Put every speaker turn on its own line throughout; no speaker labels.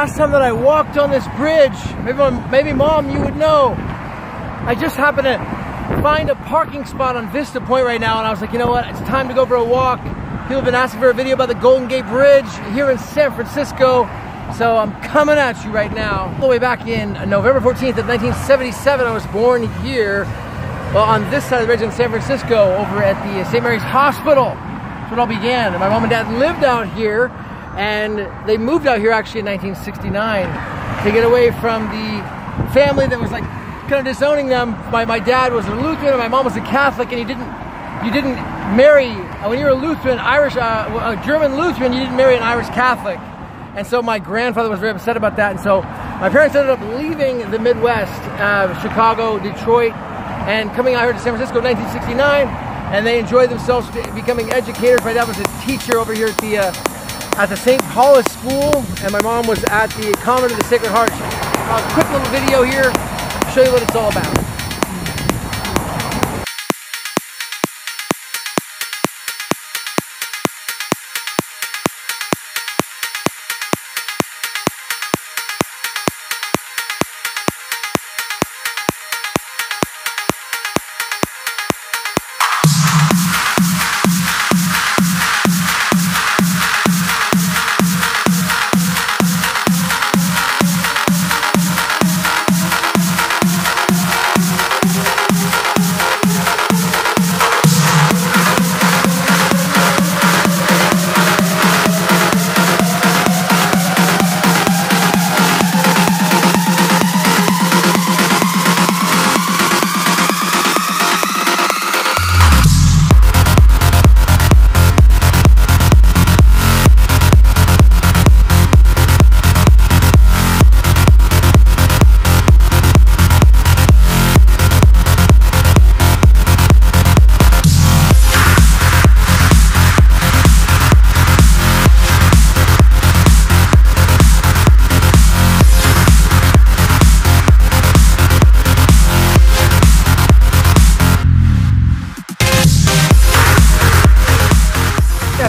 last time that I walked on this bridge. Maybe Mom, you would know. I just happened to find a parking spot on Vista Point right now, and I was like, you know what? It's time to go for a walk. People have been asking for a video about the Golden Gate Bridge here in San Francisco. So I'm coming at you right now. All the way back in November 14th of 1977, I was born here. Well, on this side of the bridge in San Francisco, over at the St. Mary's Hospital. That's when it all began. And my mom and dad lived out here, and they moved out here actually in 1969 to get away from the family that was like kind of disowning them. My dad was a Lutheran, and my mom was a Catholic, and you didn't marry, when you were a Lutheran, a German Lutheran, you didn't marry an Irish Catholic. And so my grandfather was very upset about that, and so my parents ended up leaving the Midwest, Chicago, Detroit, and coming out here to San Francisco in 1969, and they enjoyed themselves becoming educators. My dad was a teacher over here at the St. Paul's School, and my mom was at the Convent of the Sacred Heart. A quick little video here, show you what it's all about.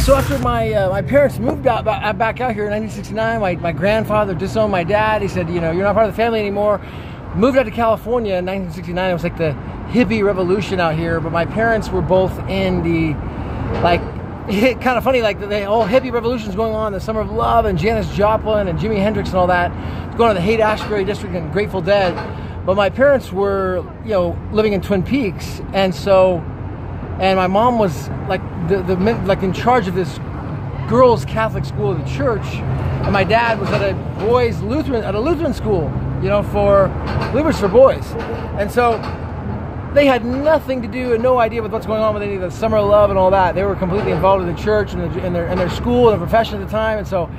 So after my parents moved back out here in 1969, my grandfather disowned my dad. He said, you know, you're not part of the family anymore. Moved out to California in 1969. It was like the hippie revolution out here. But my parents were both in the, like, kind of funny, like the whole hippie revolution is going on, the Summer of Love and Janis Joplin and Jimi Hendrix and all that. It's going on the Haight-Ashbury district and Grateful Dead. But my parents were, you know, living in Twin Peaks, and so. And my mom was like like in charge of this girls' Catholic school of the church, and my dad was at a Lutheran school, you know, for Liberals for Boys. And so they had nothing to do and no idea with what's going on with any of the Summer of Love and all that. They were completely involved in the church and in their school and their profession at the time. And so,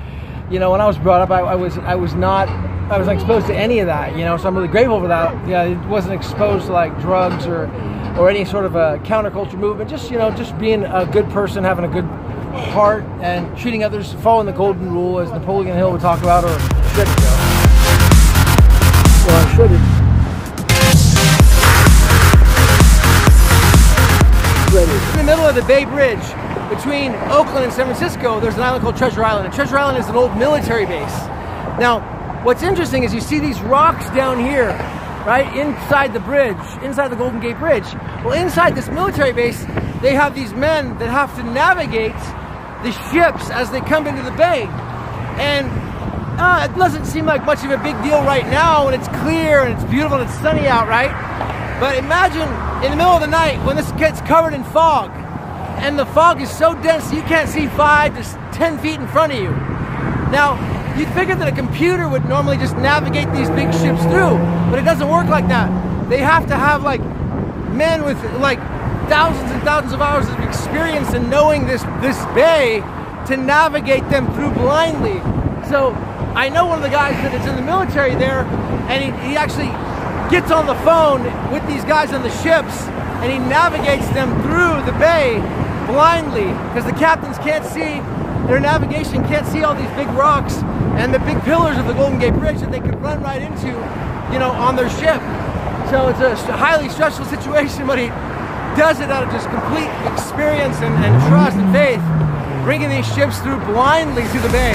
you know, when I was brought up, I wasn't exposed to any of that, you know. So I'm really grateful for that. Yeah, it wasn't exposed to like drugs or any sort of a counterculture movement. Just, you know, just being a good person, having a good heart, and treating others, following the golden rule, as Napoleon Hill would talk about, or should go. Well, I should. In the middle of the Bay Bridge between Oakland and San Francisco, there's an island called Treasure Island. And Treasure Island is an old military base. Now, what's interesting is you see these rocks down here, right, inside the bridge, inside the Golden Gate Bridge. Well, inside this military base, they have these men that have to navigate the ships as they come into the bay. And it doesn't seem like much of a big deal right now when it's clear and it's beautiful and it's sunny out, right? But imagine in the middle of the night when this gets covered in fog, and the fog is so dense you can't see 5 to 10 feet in front of you. Now, you'd figure that a computer would normally just navigate these big ships through, but it doesn't work like that. They have to have like men with like thousands and thousands of hours of experience in knowing this bay to navigate them through blindly. So I know one of the guys that is in the military there, and he actually gets on the phone with these guys on the ships, and he navigates them through the bay blindly, because the captains can't see, their navigation can't see all these big rocks and the big pillars of the Golden Gate Bridge that they could run right into, you know, on their ship. So it's a highly stressful situation, but he does it out of just complete experience and trust and faith, bringing these ships through blindly through the bay.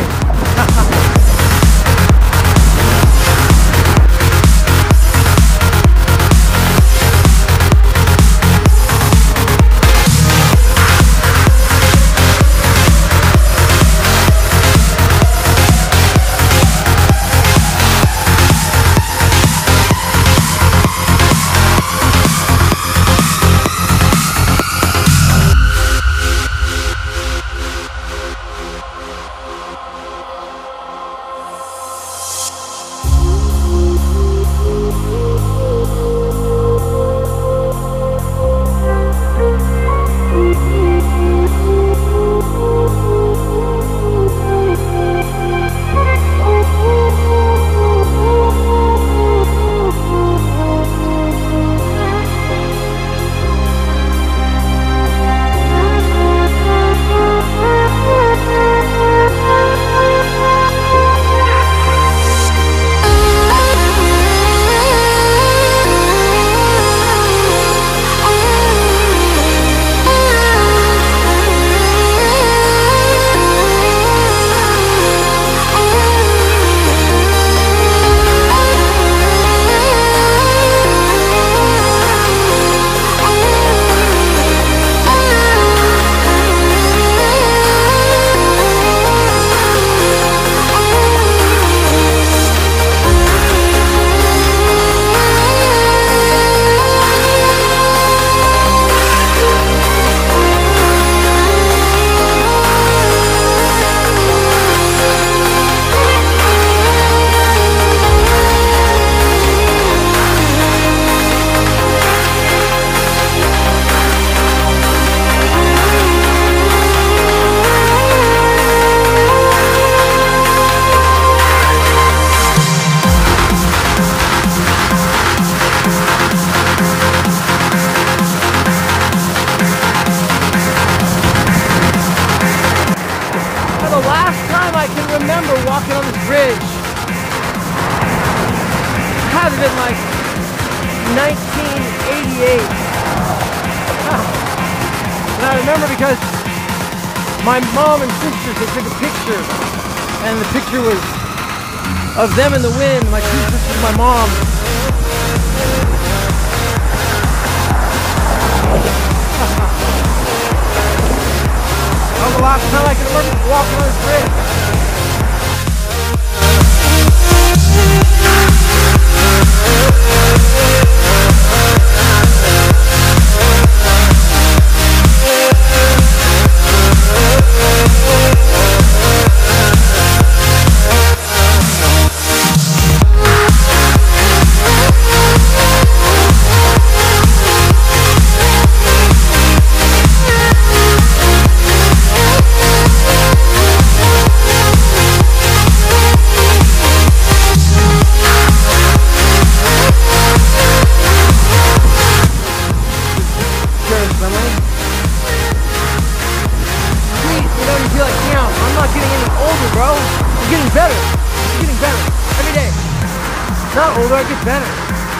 Bridge. Had to have been like 1988. And I remember because my mom and sisters, they took a picture, and the picture was of them in the wind, my two sisters and my mom. That was the last time I can remember walking on this bridge. Not older, I get better.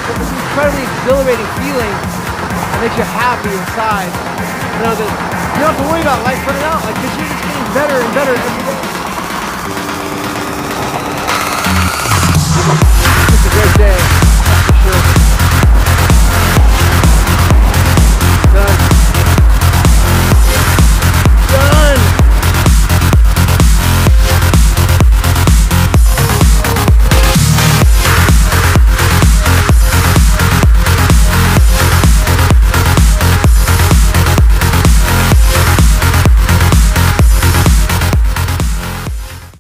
But this incredibly exhilarating feeling that makes you happy inside. You know, that you don't have to worry about life running out, like, because you're just getting better and better every day. It's a great day.